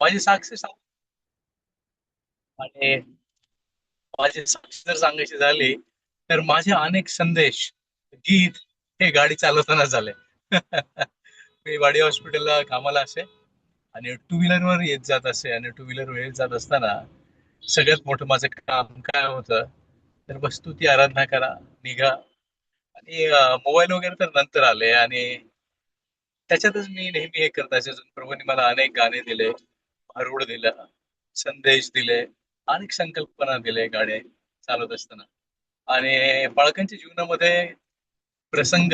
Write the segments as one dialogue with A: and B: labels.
A: माझी साक्षी सांग आणि माझी साक्षी जर सांगायची झाली तर माझे अनेक संदेश, गीत हे गाडी चालवताना झाले. मी वाडी हॉस्पिटलला कामाला असे आणि टू व्हीलरवर येत जात असे आणि टू व्हीलरवर येत जात असताना सगळ्यात मोठं माझं काम काय होतं, तर स्तुती आराधना करा, निघा. आणि मोबाईल वगैरे तर नंतर आले आणि त्याच्यातच मी नेहमी हे करत असे. प्रभूंनी मला अनेक गाणे दिले, भारुड दिलं, संदेश दिले, अनेक संकल्पना दिले गाड्या चालवत असताना. आणि बाळकांच्या जीवनामध्ये प्रसंग,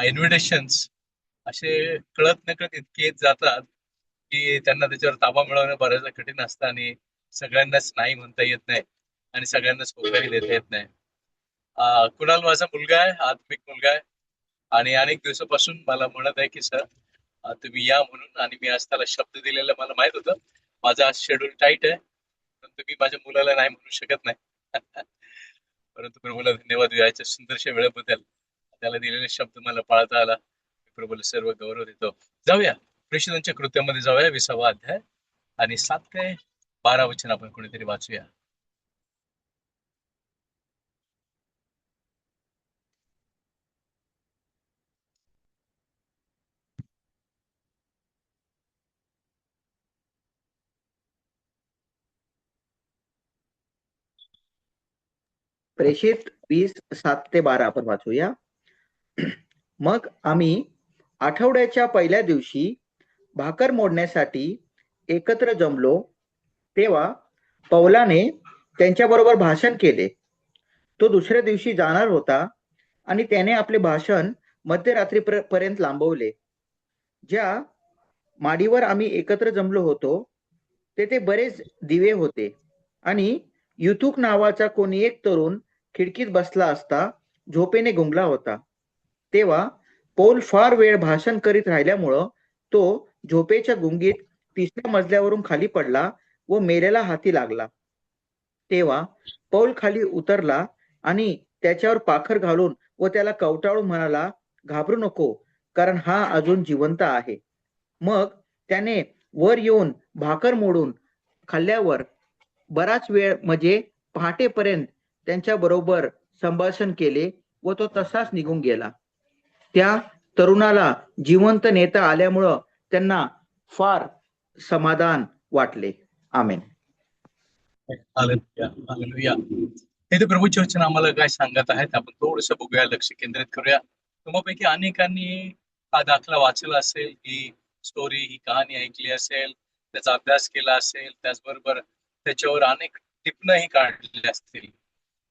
A: इन्व्हिटेशन्स असे कळत नकळत इतके येत जातात की त्यांना त्याच्यावर ताबा मिळवणं बऱ्याचदा कठीण असतं आणि सगळ्यांनाच नाही म्हणता येत नाही आणि सगळ्यांनाच होकारी देता येत नाही. कुणाल माझा मुलगा आहे, आत्मिक मुलगा आहे आणि अनेक दिवसापासून मला म्हणत आहे की सर, तुम्ही या म्हणून. आणि मी आज त्याला शब्द दिलेला मला माहित होतं. माझा आज शेड्यूल टाईट आहे, परंतु मी माझ्या मुलाला नाही म्हणू शकत नाही. परंतु प्रभूला धन्यवाद याच्या सुंदरशा वेळेबद्दल. त्याला दिलेले शब्द मला पाळता आला. मी प्रभूला सर्व गौरव देतो. जाऊया प्रेषितांच्या कृत्यामध्ये, जाऊया 20वा अध्याय आणि 7 ते 12 वचन आपण कोणीतरी वाचूया.
B: प्रेषित 20:7-12 आपण वाचूया. मग आम्ही आठवड्याच्या पहिल्या दिवशी भाकर मोडण्यासाठी एकत्र जमलो, तेव्हा पौलाने त्यांच्याबरोबर भाषण केले. तो दुसऱ्या दिवशी जाणार होता आणि त्याने आपले भाषण मध्यरात्रीपर्यंत लांबवले. ज्या माडीवर आम्ही एकत्र जमलो होतो तेथे बरेच दिवे होते आणि युथुक नावाचा कोणी एक तरुण खिडकीत बसला असता झोपेने गुंगला होता. तेव्हा पौल फार वेळ भाषण करीत राहिल्यामुळं तो झोपेच्या गुंगीत 3ऱ्या मजल्यावरून खाली पडला व मेल्याला हाती लागला. तेव्हा पौल खाली उतरला आणि त्याच्यावर पाखर घालून व त्याला कवटाळून म्हणाला, घाबरू नको, कारण हा अजून जिवंत आहे. मग त्याने वर येऊन भाकर मोडून खाल्ल्यावर बराच वेळ म्हणजे पहाटेपर्यंत त्यांच्या बरोबर संभाषण केले व तो तसाच निघून गेला. त्या तरुणाला जिवंत नेता आल्यामुळं त्यांना फार समाधान वाटले. आमेन.
A: Hallelujah, hallelujah. हे तर प्रभूचे वचन आम्हाला काय सांगत आहेत, आपण थोडस बघूया, लक्ष केंद्रित करूया. तुम्हापैकी अनेकांनी हा दाखला वाचला असेल, ही स्टोरी, ही कहाणी ऐकली असेल, त्याचा अभ्यास केला असेल, त्याचबरोबर त्याच्यावर अनेक टिपणंही काढलेल्या असतील.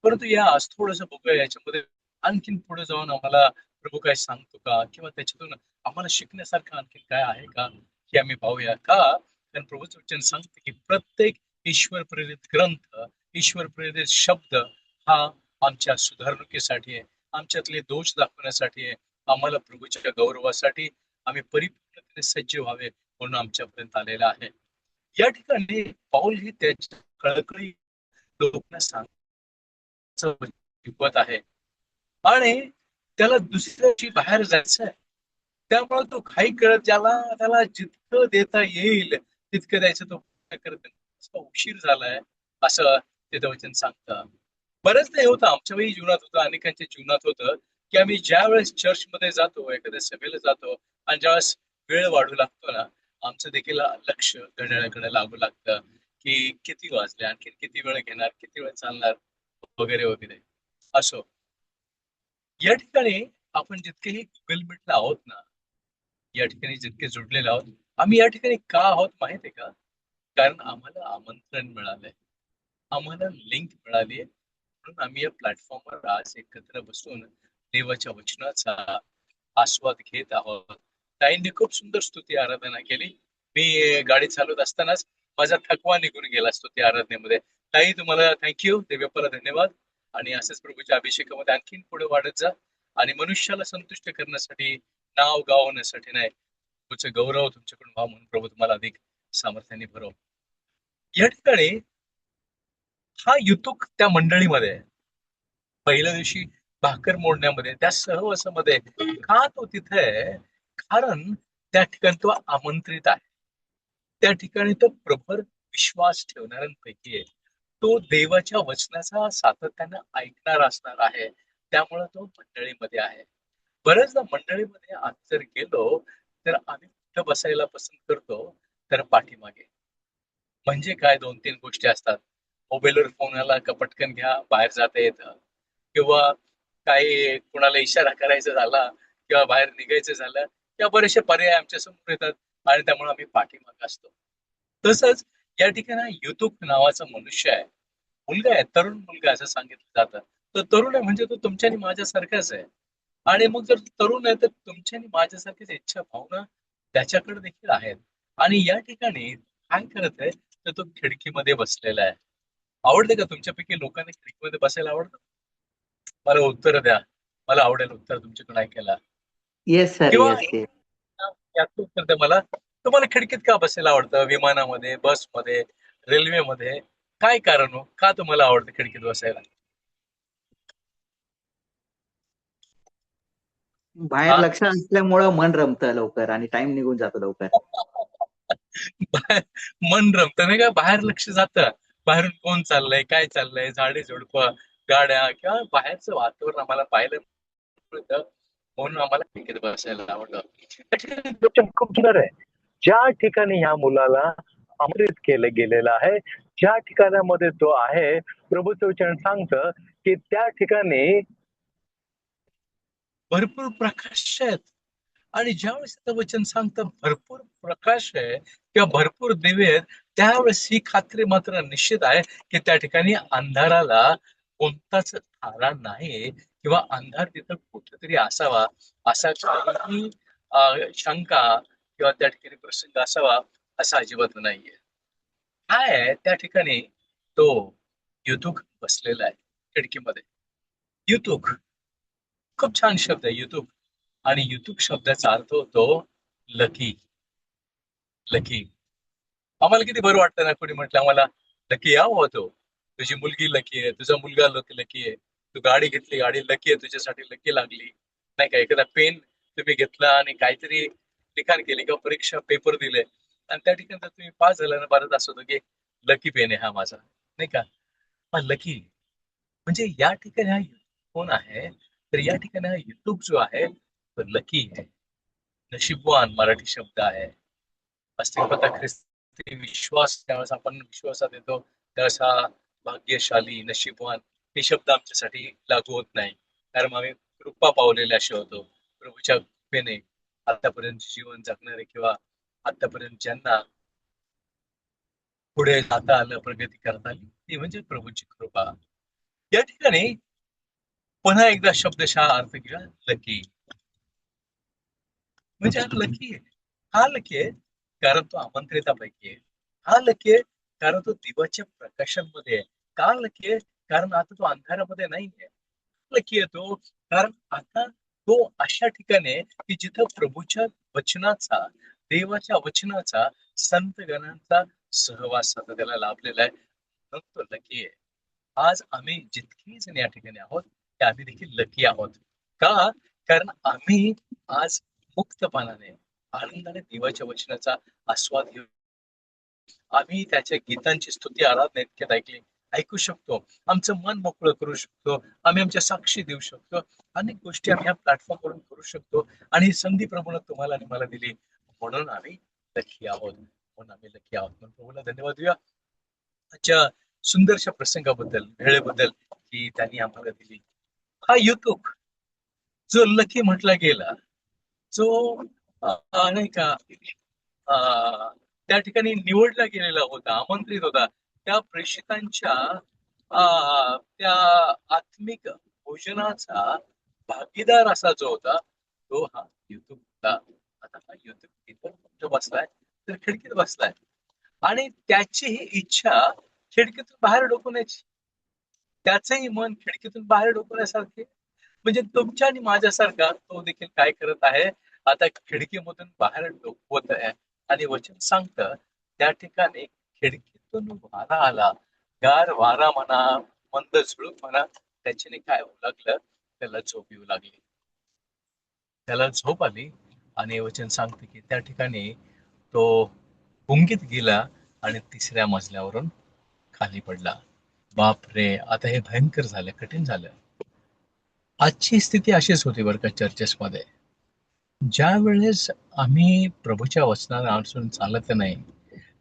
A: परंतु या आज थोडस बघूया याच्यामध्ये, आणखीन पुढे जाऊन आम्हाला प्रभू काय सांगतो का, किंवा त्याच्यातून आम्हाला शिकण्यासारखं आणखीन काय आहे का, हे आम्ही पाहूया का. कारण प्रभूचं वचन सांगते की प्रत्येक ईश्वर प्रेरित ग्रंथ, ईश्वर प्रेरित शब्द हा आमच्या सुधारणुकीसाठी आहे, आमच्यातले दोष दाखवण्यासाठी आहे, आम्हाला प्रभूच्या गौरवासाठी, आम्ही परिपूर्णतेने सज्ज व्हावे म्हणून आमच्यापर्यंत आलेला आहे. या ठिकाणी पाऊल ही त्याच्या कळकळी लोकांना शिकवत आहे आणि त्याला दुसऱ्या दिवशी बाहेर जायचं आहे. त्यामुळे तो घाई करत, ज्याला त्याला जितकं देता येईल तितकं द्यायचं तो करत उशीर झालाय, असं तिथं वचन सांगतं. बरंच नाही होतं, आमच्या वेळी जीवनात होतं, अनेकांच्या जीवनात होतं की आम्ही ज्या वेळेस चर्चमध्ये जातो, एखाद्या सभेला जातो आणि ज्यावेळेस वेळ वाढू लागतो ना, आमचं देखील लक्ष घड्याळाकडे लागू लागतं की किती वाजले, आणखी किती वेळ घेणार, किती वेळ चालणार, वगैरे वगैरे. असो, या ठिकाणी आपण जितकेही गुगल मीटला आहोत ना, या ठिकाणी जितके जुडलेले आहोत, आम्ही या ठिकाणी का आहोत माहित आहे का? कारण आम्हाला आमंत्रण मिळालंय, आम्हाला लिंक मिळाली, म्हणून आम्ही या प्लॅटफॉर्मवर आज एकत्र बसून देवाच्या वचनाचा आस्वाद घेत आहोत. ताईंनी खूप सुंदर स्तुती आराधना केली. मी गाडी चालवत असतानाच माझा थकवा निघून गेला स्तुती आराधनेमध्ये. ताई, तुम्हाला थँक्यू, देवप्पाला धन्यवाद. आणि असंच प्रभूच्या अभिषेकामध्ये आणखीन पुढे वाढत जा आणि मनुष्याला संतुष्ट करण्यासाठी, नाव गावण्यासाठी नाही, तुमचं गौरव तुमच्याकडून व्हा म्हणून प्रभू तुम्हाला अधिक सामर्थ्याने भरव. या ठिकाणी हा युतुक त्या मंडळीमध्ये आहे. पहिल्या दिवशी भाकर मोडण्यामध्ये, त्या सहवासामध्ये का तो तिथे आहे? कारण त्या ठिकाणी तो आमंत्रित आहे. त्या ठिकाणी तो प्रभर विश्वास ठेवणाऱ्यांपैकी आहे. तो देवाच्या वचनाचा सातत्यानं ऐकणार असणार आहे. त्यामुळे तो मंडळीमध्ये आहे. बऱ्याचदा मंडळीमध्ये आम्ही जर गेलो तर आम्ही कुठं बसायला पसंत करतो, तर पाठीमागे. म्हणजे काय, 2-3 गोष्टी असतात. मोबाईलवर फोन आला का पटकन घ्या, बाहेर जाता येतं. किंवा काही कुणाला इशारा करायचा झाला किंवा बाहेर निघायचं झालं किंवा बरेचसे पर्याय आमच्या समोर येतात आणि त्यामुळे आम्ही पाठीमागे असतो. तसंच या ठिकाणी युतुक नावाचा मनुष्य आहे. मुलगा आहे, तरुण मुलगा असं सांगितलं जातं. तो तरुण आहे म्हणजे तो तुमच्या आणि माझ्यासारखाच आहे. आणि मग जर तरुण आहे तर तुमच्या आणि माझ्यासारखीच इच्छा, भावना त्याच्याकडे देखील आहेत. आणि या ठिकाणी काय करत आहे, तर तो खिडकीमध्ये बसलेला आहे. आवडते का तुमच्यापैकी लोकांना खिडकीमध्ये बसायला आवडतं? मला उत्तर द्या. मला आवडेल उत्तर तुमच्याकडून ऐकायला.
B: येस सर,
A: किंवा
B: येस, येस.
A: याचं उत्तर द्या मला. तुम्हाला खिडकीत का बसायला आवडतं? विमानामध्ये, बसमध्ये, रेल्वेमध्ये? काय कारण हो? का तुम्हाला आवडतं खिडकीत बसायला?
B: बाहेर
A: हा?
B: लक्ष असल्यामुळं मन रमतं लवकर आणि टाइम निघून जातो लवकर.
A: बाहेर मन रमतं नाही का? बाहेर लक्ष जातं. बाहेरून कोण चाललंय, काय चाललंय, झाडे झुडपं, गाड्या किंवा बाहेरचं वातावरण आम्हाला पाहायला मिळतं. म्हणून आम्हाला क्रिकेट बसायला आवडतं. त्या ठिकाणी लोकं खूप सुंदर आहे. ज्या ठिकाणी ह्या मुलाला अमृत केलं गेलेलं आहे, ज्या ठिकाणामध्ये तो आहे, प्रभूचं वचन सांगतं की त्या ठिकाणी भरपूर प्रकाश आहेत. आणि ज्यावेळेस त्याचं वचन सांगतं भरपूर प्रकाश आहे किंवा भरपूर दिवे आहेत, त्यावेळेस ही खात्री मात्र निश्चित आहे की त्या ठिकाणी अंधाराला कोणताच थारा नाही किंवा अंधार तिथं कुठेतरी असावा असा काही शंका किंवा त्या ठिकाणी प्रसंग असावा असा अजिबात नाहीये. काय आहे त्या ठिकाणी, तो युतुक बसलेला आहे खिडकीमध्ये. युतुक खूप छान शब्द आहे, युतुक. आणि युतुक शब्दाचा अर्थ होतो लकी. लकी. आम्हाला किती बरं वाटतं ना, कोणी म्हटलं आम्हाला लकी या होतो. तुझी मुलगी लकी आहे, तुझा मुलगा लकी आहे, तू गाडी घेतली, गाडी लकी आहे, तुझ्यासाठी लकी लागली. नाही का, एखादा पेन तुम्ही घेतला आणि काहीतरी लिखाण केले किंवा परीक्षा पेपर दिले आणि त्या ठिकाणी जर तुम्ही पास झाला ना, भारत असं होतं की लकी पेन आहे हा माझा, नाही का. हा लकी म्हणजे या ठिकाणी हा कोण आहे, तर या ठिकाणी हा युट्यूब जो आहे तो लकी आहे. नशीबवान मराठी शब्द आहे. अस्तित्वता ख्रिस्ती विश्वास, त्यावेळेस आपण विश्वासात येतो त्यावेळेस हा भाग्यशाली, नशीबवान हे शब्द आमच्यासाठी लागू होत नाही. कारण आम्ही कृपा पावलेले असे होतो. प्रभूच्या कृपेने आतापर्यंत जीवन जगणारे किंवा आतापर्यंत ज्यांना पुढे जाता आलं, प्रगती करता आली, ती म्हणजे प्रभूची कृपा. या ठिकाणी पुन्हा एकदा शब्दशः अर्थ घ्या, लकी. म्हणजे हा लकी आहे. हा लकी आहे कारण तो आमंत्रितापैकी आहे. हा लकी आहे कारण तो दिवाच्या प्रकाशांमध्ये आहे. का लकी आहे? कारण आता तो अंधारामध्ये नाहीये. लकी आहे तो कारण आता तो अशा ठिकाणी आहे की जिथं प्रभूच्या वचनाचा, देवाच्या वचनाचा, संत गणांचा सहवास आता त्याला लाभलेला आहे. म्हणून तो लकी आहे. आज आम्ही जितकी जण या ठिकाणी आहोत, ते आम्ही देखील लकी आहोत. का? कारण आम्ही आज मुक्तपणाने, आनंदाने देवाच्या वचनाचा आस्वाद घेऊ. आम्ही त्याच्या गीतांची स्तुती आराधना इतक्यात ऐकू शकतो. आमचं मन मोकळं करू शकतो. आम्ही आमच्या साक्षी देऊ शकतो. अनेक गोष्टी आम्ही या प्लॅटफॉर्मवरून करू शकतो. आणि ही संधी प्रभूनं तुम्हाला आणि मला दिली. म्हणून आम्ही लकी आहोत. म्हणून आम्ही लकी आहोत. म्हणून प्रभूला धन्यवाद देऊया. आजच्या सुंदरशा प्रसंगाबद्दल, वेळेबद्दल की त्यांनी आम्हाला दिली. हा युतुक जो लकी म्हटला गेला, जो नाही का त्या ठिकाणी निवडला गेलेला होता, आमंत्रित होता, त्या प्रेषितांच्या त्या आत्मिक भोजनाचा भागीदार असा जो होता, तो हा युतुक होता. आता हा युतुक इथं कुठं बसलाय, तर खिडकीत बसलाय. आणि त्याची ही इच्छा खिडकीतून बाहेर डोकवण्याची, त्याचंही मन खिडकीतून बाहेर डोकवण्यासारखे. म्हणजे तुमच्या आणि माझ्यासारखा तो देखील काय करत आहे, आता खिडकीमधून बाहेर डोकवत आहे आणि वचन सांगतं त्या ठिकाणी खिडकीतून वारा आला, गार वारा म्हणा, मंद झुळूक म्हणा, त्याच्याने काय होऊ लागलं, त्याला झोप येऊ लागली. त्याला झोप आली आणि वचन सांगते की त्या ठिकाणी तो गुंगीत गेला आणि 3ऱ्या मजल्यावरून खाली पडला. बाप रे, आता हे भयंकर झालं, कठीण झालं. आजची स्थिती अशीच होती बरं का चर्चेसमध्ये. ज्या वेळेस आम्ही प्रभूच्या वचनाला अनुसरून चालत नाही,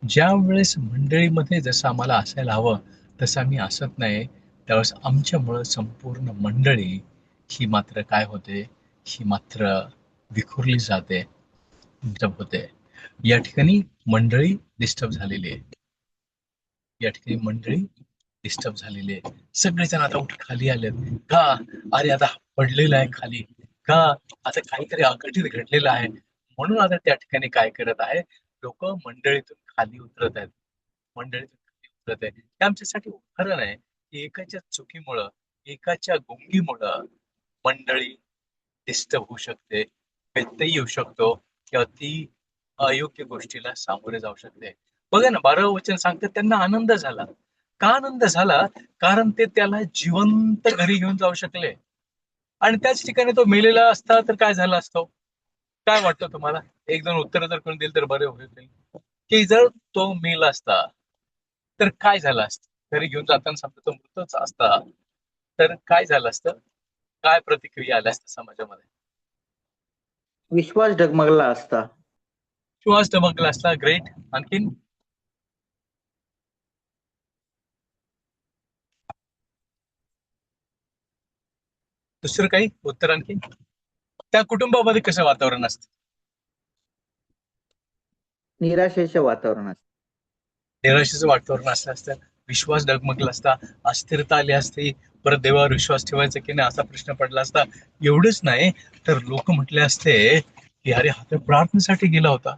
A: ज्या वेळेस मंडळीमध्ये जसं आम्हाला असायला हवं तसं आम्ही असत नाही, त्यावेळेस आमच्यामुळं संपूर्ण मंडळी ही मात्र काय होते, ही मात्र विखुरली जाते, डिस्टर्ब होते. या ठिकाणी मंडळी डिस्टर्ब झालेली आहे. या ठिकाणी मंडळी डिस्टर्ब झालेली आहे. सगळेजण आता उठ खाली आलेत. का? अरे आता पडलेलं आहे खाली. का? आता काहीतरी अघटित घडलेलं आहे. म्हणून आता त्या ठिकाणी काय करत आहे, लोक मंडळीतून खाली उतरत आहेत. मंडळीतून खाली उतरत आहे. हे आमच्यासाठी उदाहरण आहे की एकाच्या चुकीमुळं, एकाच्या गुंगीमुळं मंडळी डिस्टर्ब होऊ शकते, व्यत्यय येऊ शकतो किंवा ती अयोग्य गोष्टीला सामोरे जाऊ शकते. बघा ना, 12वं वचन सांगतात त्यांना आनंद झाला. का आनंद झाला? कारण ते त्याला जिवंत घरी घेऊन जाऊ शकले. आणि त्याच ठिकाणी तो मेलेला असता तर काय झालं असतं? काय वाटतं तुम्हाला? एक दोन उत्तर जर कोणी दिली तर बरे होईल. की जर तो मेला असता तर काय झालं असतं? घरी घेऊन जाताना समजा तो मृतच असता तर काय झालं असतं? काय प्रतिक्रिया आल्या असत्या समाजामध्ये?
B: विश्वास डगमगला असता.
A: विश्वास डबकला असता. ग्रेट. आणखीन? दुसरं काही उत्तर आणखी? त्या कुटुंबामध्ये कसं वातावरण असतं?
B: निराशेच्या वातावरणात.
A: निराशेचं वातावरण असलं असतं. विश्वास डगमगला असता. अस्थिरता आली असती. परत देवावर विश्वास ठेवायचा की नाही असा प्रश्न पडला असता. एवढंच नाही तर लोक म्हटले असते की अरे हा तर प्रार्थनेसाठी गेला होता,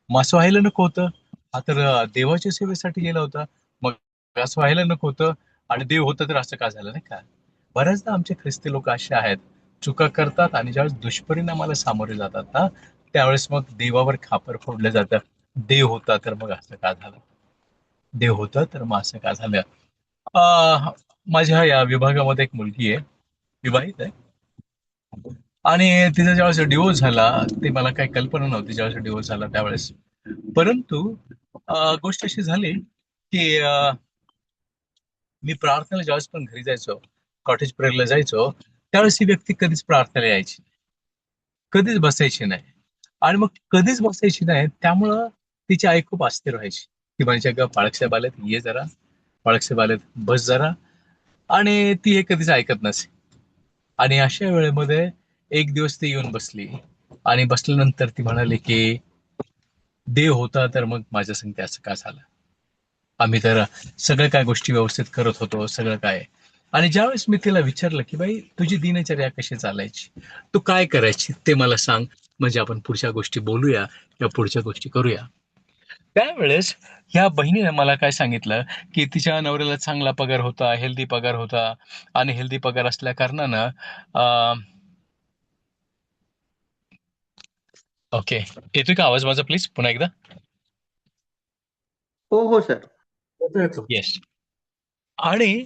A: असं व्हायला नको होतं. हा तर देवाच्या सेवेसाठी गेला होता, मग असं व्हायला नको होतं. आणि देव होता तर असं का झालं, नाही का? बऱ्याचदा आमचे ख्रिस्ती लोक असे आहेत, चुका करतात आणि ज्यावेळेस दुष्परिणामाला सामोरे जातात ना, त्यावेळेस मग देवावर खापर फोडलं जातं. देव होता तर मग असं का झालं, देव होता तर मग असं का झालं. अं, माझ्या या विभागामध्ये एक मुलगी आहे, विवाहित आहे. आणि तिचा ज्यावेळेस डिवोर्स झाला, ते मला काही कल्पना नव्हती ज्यावेळेस डिवोर्स झाला त्यावेळेस. परंतु गोष्ट अशी झाली की मी प्रार्थनेला ज्यावेळेस पण घरी जायचो, कॉटेज प्रेयरला जायचो, त्यावेळेस ही व्यक्ती कधीच प्रार्थनेला यायची नाही. कधीच बसायची नाही. आणि मग कधीच बसायची नाही, त्यामुळं तिची आई खूप अस्थिर व्हायची की म्हणजे ग बाळकसाहेब आलेत, ये जरा, बाळकसाहेब आलेत, बस जरा. आणि ती हे कधीच ऐकत नसे. आणि अशा वेळेमध्ये एक दिवस ती येऊन बसली आणि बसल्यानंतर ती म्हणाली की देव होता तर मग माझ्या संगती असं का झालं. आम्ही तर सगळं काय गोष्टी व्यवस्थित करत होतो, सगळं काय. आणि ज्यावेळेस मी तिला विचारलं की बाई तुझी दिनचर्या कशी चालायची, तू काय करायची ते मला सांग, म्हणजे आपण पुढच्या गोष्टी बोलूया किंवा पुढच्या गोष्टी करूया. त्यावेळेस ह्या बहिणीने मला काय सांगितलं की तिच्या नवऱ्याला चांगला पगार होता, हेल्दी पगार होता. आणि हेल्दी पगार असल्या कारणानं ओके, येतोय का आवाज माझा? प्लीज पुन्हा एकदा.
B: हो हो सर.
A: येस. आणि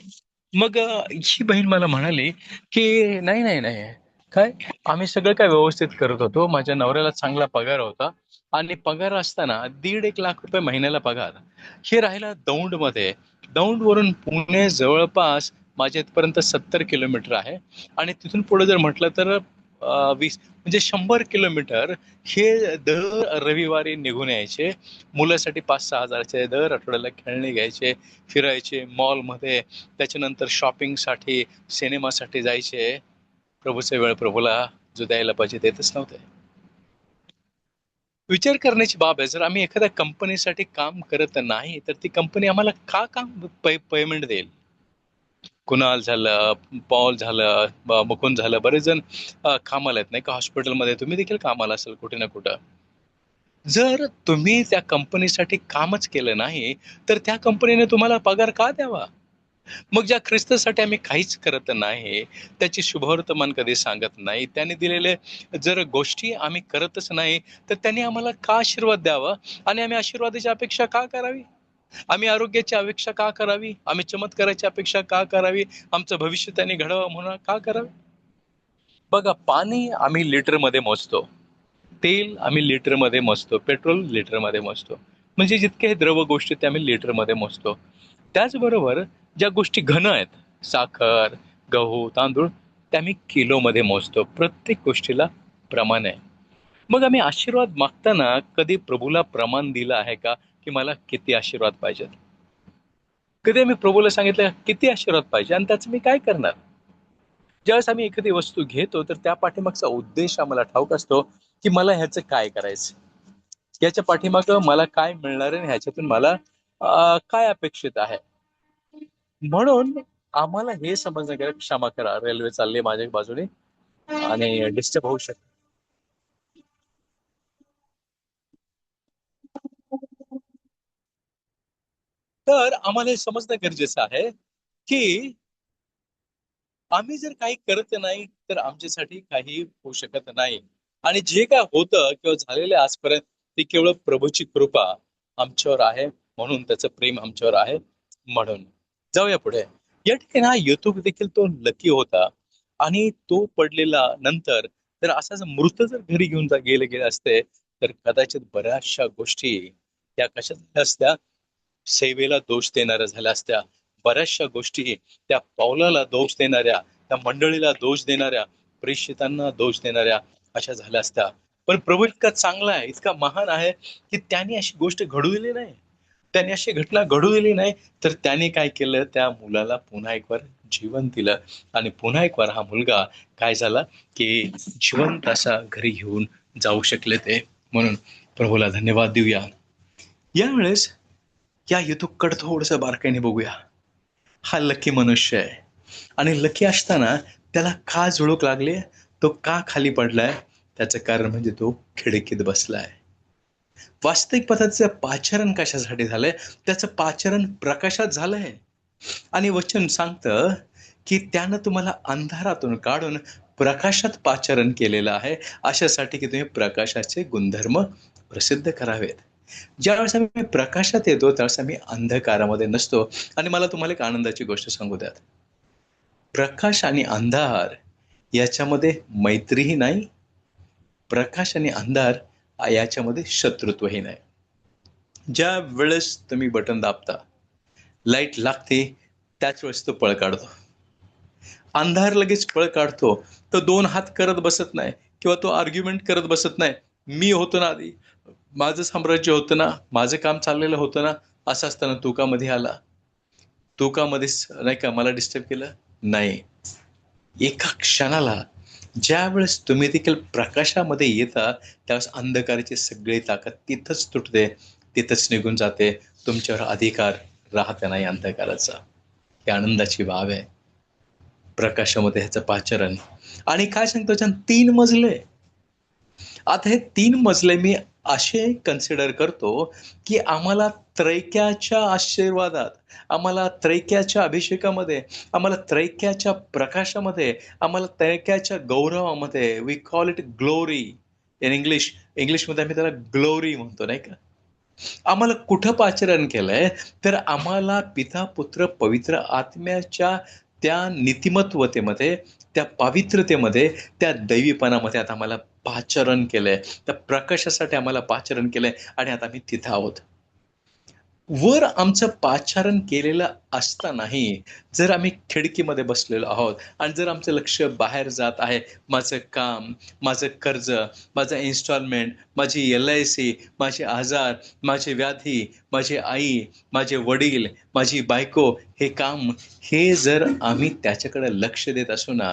A: मग ही बहीण मला म्हणाली की नाही नाही नाही, काय, आम्ही सगळं काय व्यवस्थित करत होतो, माझ्या नवऱ्याला चांगला पगार होता. आणि पगार असताना 1.5 लाख रुपये महिन्याला पगार. हे राहिला दौंडमध्ये. दौंडवरून पुणे जवळपास माझ्या इथपर्यंत 70 किलोमीटर आहे. आणि तिथून पुढे जर म्हटलं तर 20 म्हणजे 100 किलोमीटर हे दर रविवारी निघून यायचे. मुलासाठी 5-6 हजाराचे दर आठवड्याला खेळणे घ्यायचे, फिरायचे मॉलमध्ये, त्याच्यानंतर शॉपिंगसाठी, सिनेमासाठी जायचे. प्रभूचा वेळ प्रभूला जो द्यायला पाहिजे देतच नव्हते. विचार करण्याची बाब आहे, जर आम्ही एखाद्या कंपनीसाठी काम करत नाही तर ती कंपनी आम्हाला का काम पेमेंट देईल? कुणाल झालं, पॉल झालं, मुकुंद झालं, बरेच जण कामाला आहेत नाही का, हॉस्पिटलमध्ये तुम्ही देखील कामाला असाल कुठे ना कुठं. जर तुम्ही त्या कंपनीसाठी कामच केलं नाही तर त्या कंपनीने तुम्हाला पगार का द्यावा? मग ज्या ख्रिस्तासाठी आम्ही काहीच करत नाही, त्याची शुभवर्तमान कधी सांगत नाही, त्याने दिलेले जर गोष्टी आम्ही करतच नाही, तर त्यांनी आम्हाला का आशीर्वाद द्यावा? आणि आम्ही आशीर्वादाची अपेक्षा का करावी? आम्ही आरोग्याची अपेक्षा का करावी? आम्ही चमत्काराची अपेक्षा का करावी? आमचं भविष्य त्यांनी घडवावं म्हणून का करावे? बघा, पाणी आम्ही लिटरमध्ये मोजतो, तेल आम्ही लिटरमध्ये मोजतो, पेट्रोल लिटरमध्ये मोजतो. म्हणजे जितके द्रव गोष्टी त्या आम्ही लिटरमध्ये मोजतो. त्याचबरोबर ज्या गोष्टी घन आहेत, साखर, गहू, तांदूळ, त्या आम्ही किलोमध्ये मोजतो. प्रत्येक गोष्टीला प्रमाण आहे. मग आम्ही आशीर्वाद मागताना कधी प्रभूला प्रमाण दिलं आहे का, की मला किती आशीर्वाद पाहिजेत? कधी आम्ही प्रभूला सांगितलं किती आशीर्वाद पाहिजे आणि त्याचं मी काय करणार? ज्यावेळेस आम्ही एखादी वस्तू घेतो तर त्या पाठीमागचा उद्देश आम्हाला ठाऊक असतो, की मला ह्याचं काय करायचं, याच्या पाठीमागं मला काय मिळणार आहे आणि ह्याच्यातून मला काय अपेक्षित आहे. म्हणून आम्हाला हे समजणं गरज, क्षमा करा रेल्वे चालली माझ्या बाजूने आणि डिस्टर्ब होऊ शकतो. तर आम्हाला हे समजणं गरजेचं आहे की आम्ही जर काही करत नाही तर आमच्यासाठी काही होऊ शकत नाही. आणि जे काय होतं किंवा झालेलं आहे आजपर्यंत, ती केवळ प्रभूची कृपा आमच्यावर आहे, म्हणून त्याचं प्रेम आमच्यावर आहे. म्हणून जाऊया पुढे. या ठिकाणी हा युतुक देखील तो लकी होता आणि तो पडलेला नंतर तर असा जर मृत जर घरी घेऊन गेले गेले असते तर कदाचित बऱ्याचशा गोष्टी त्या कशा झाल्या असत्या, सेवेला दोष देणाऱ्या झाल्या असत्या. बऱ्याचशा गोष्टी त्या पावलाला दोष देणाऱ्या, त्या मंडळीला दोष देणाऱ्या, प्रेषितांना दोष देणाऱ्या अशा झाल्या असत्या. पण प्रभू इतका चांगला आहे, इतका महान आहे की त्याने अशी गोष्ट घडू दिली नाही, त्याने अशी घटना घडू दिली नाही. तर त्याने काय केलं, त्या मुलाला पुन्हा एक वार जीवन दिलं आणि पुन्हा एक वार हा मुलगा काय झाला की जिवंत असा घरी घेऊन जाऊ शकले ते. म्हणून प्रभूला धन्यवाद देऊया. यावेळेस या युतुकडे थोडंसं बारकाईने बघूया. हा लकी मनुष्य आहे आणि लकी असताना त्याला का झुळूक लागली, तो का खाली पडलाय, त्याचं कारण म्हणजे तो खिडकीत बसलाय. वास्तविक पदाचं पाचारण कशासाठी झालंय, त्याचं पाचारण प्रकाशात झालंय. आणि वचन सांगतं की त्यानं तुम्हाला अंधारातून काढून प्रकाशात पाचारण केलेलं आहे, अशासाठी की तुम्ही प्रकाशाचे गुणधर्म प्रसिद्ध करावेत. ज्यावेळेस आम्ही प्रकाशात येतो त्यावेळेस आम्ही अंधकारामध्ये नसतो. आणि मला तुम्हाला एक आनंदाची गोष्ट सांगू द्यात. प्रकाश आणि अंधार याच्यामध्ये मैत्रीही नाही, प्रकाश आणि अंधार याच्यामध्ये शत्रुत्वही नाही. ज्या वेळेस तुम्ही बटन दाबता, लाईट लागते, त्याच वेळेस तो पळ काढतो. अंधार लगेच पळ काढतो. तो दोन हात करत बसत नाही किंवा तो आर्ग्युमेंट करत बसत नाही. मी होतो ना आधी, माझं साम्राज्य होतं ना, माझं काम चाललेलं होतं ना, असं असताना तू का मध्ये आला, तू का मध्येच नाही का मला डिस्टर्ब केलं. नाही, एका क्षणाला ज्या वेळेस तुम्ही देखील प्रकाशामध्ये येता त्यावेळेस अंधकाराची सगळी ताकद तिथंच तुटते, तिथंच निघून जाते. तुमच्यावर अधिकार राहत नाही अंधकाराचा. ही आनंदाची बाब आहे. प्रकाशामध्ये ह्याचं पाचारण. आणि काय सांगतो छान, 3 मजले. आता हे 3 मजले मी असे कन्सिडर करतो की आम्हाला त्रैक्याच्या आशीर्वादात, आम्हाला त्रैक्याच्या अभिषेकामध्ये, आम्हाला त्रैक्याच्या प्रकाशामध्ये, आम्हाला त्रैक्याच्या गौरवामध्ये, we call it glory in English. इंग्लिशमध्ये आम्ही त्याला ग्लोरी म्हणतो नाही का. आम्हाला कुठं पाचारण केलंय, तर आम्हाला पिता पुत्र पवित्र आत्म्याच्या त्या नीतिमत्वतेमध्ये, त्या पावित्रतेमध्ये, त्या दैवीपणामध्ये आता आम्हाला पाचारण केलंय. त्या प्रकाशासाठी आम्हाला पाचारण केलंय आणि आता आम्ही तिथं आहोत. वर आमचं पाचारण केलेलं असतानाही जर आम्ही खिडकीमध्ये बसलेलो आहोत आणि जर आमचं लक्ष बाहेर जात आहे, माझं काम, माझं कर्ज, माझं इन्स्टॉलमेंट, माझी LIC, माझे आजार, माझे व्याधी, माझी आई, माझे वडील, माझी बायको, हे काम, हे जर आम्ही त्याच्याकडे लक्ष देत असू ना,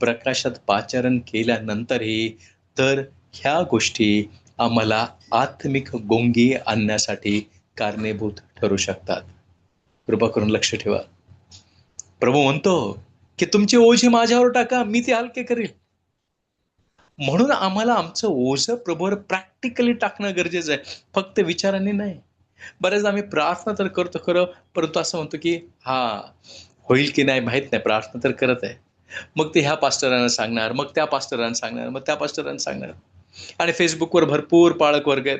A: प्रकाशात पाचारण केल्यानंतरही, तर ह्या गोष्टी आम्हाला आत्मिक गुंगी आणण्यासाठी कारणीभूत ठरू शकतात. कृपा करून लक्ष ठेवा. प्रभू म्हणतो की तुमचे ओझे माझ्यावर टाका, मी ते हलके करेल. म्हणून आम्हाला आमचं ओझं प्रभूवर प्रॅक्टिकली टाकणं गरजेचं आहे, फक्त विचारांनी नाही. बऱ्याचदा आम्ही प्रार्थना तर करतो खरं, परंतु असं म्हणतो की हा होईल की नाही माहित नाही, प्रार्थना तर करत आहे. मग ते ह्या पास्टरांना सांगणार, मग त्या पास्टरांना सांगणार, मग त्या पास्टरांना सांगणार. आणि फेसबुकवर भरपूर पाळक वर्ग आहेत.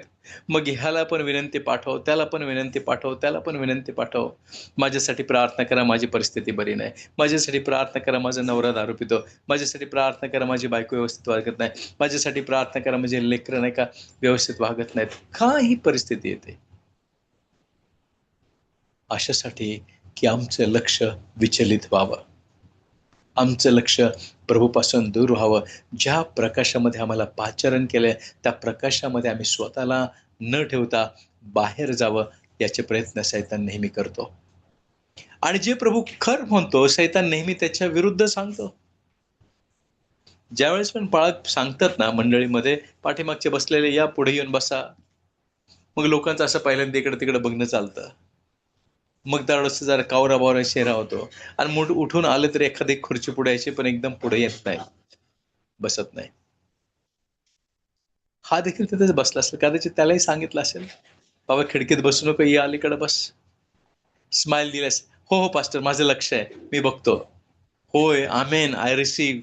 A: मग ह्याला पण विनंती पाठव, त्याला पण विनंती पाठव, त्याला पण विनंती पाठव. माझ्यासाठी प्रार्थना करा, माझी परिस्थिती बरी नाही. माझ्यासाठी प्रार्थना करा, माझा नवरा दारू पितो. माझ्यासाठी प्रार्थना करा, माझी बायको व्यवस्थित वागत नाही. माझ्यासाठी प्रार्थना करा, माझे लेकरं नाही का व्यवस्थित वागत नाहीत. का ही परिस्थिती येते? अशासाठी की आमचं लक्ष विचलित व्हावं, आमचं लक्ष प्रभूपासून दूर व्हावं. ज्या प्रकाशामध्ये आम्हाला पाचारण केलंय त्या प्रकाशामध्ये आम्ही स्वतःला न ठेवता बाहेर जावं, याचे प्रयत्न सैतान नेहमी करतो. आणि जे प्रभू खरं म्हणतो सैतान नेहमी त्याच्या विरुद्ध सांगतो. ज्यावेळेस पण पाळक सांगतात ना मंडळीमध्ये, पाठीमागचे बसलेले या पुढे येऊन बसा, मग लोकांचं असं पहिल्यांदा इकडे तिकडे बघणं चालतं. मग त्यावेळेस जरा कावरा बावरा चेहरा होतो आणि मोठ उठून आले तरी एखादी खुर्ची पुढे यायची, पण एकदम पुढे येत नाही, बसत नाही. हा देखील तिथेच बसला असेल, कदाचित त्यालाही सांगितलं असेल, बाबा खिडकीत बसू नको, ये अलीकडे बस. स्माइल दिल्यास, हो हो पास्टर माझं लक्ष आहे, मी बघतो, होय आमेन आय रिसीव्ह,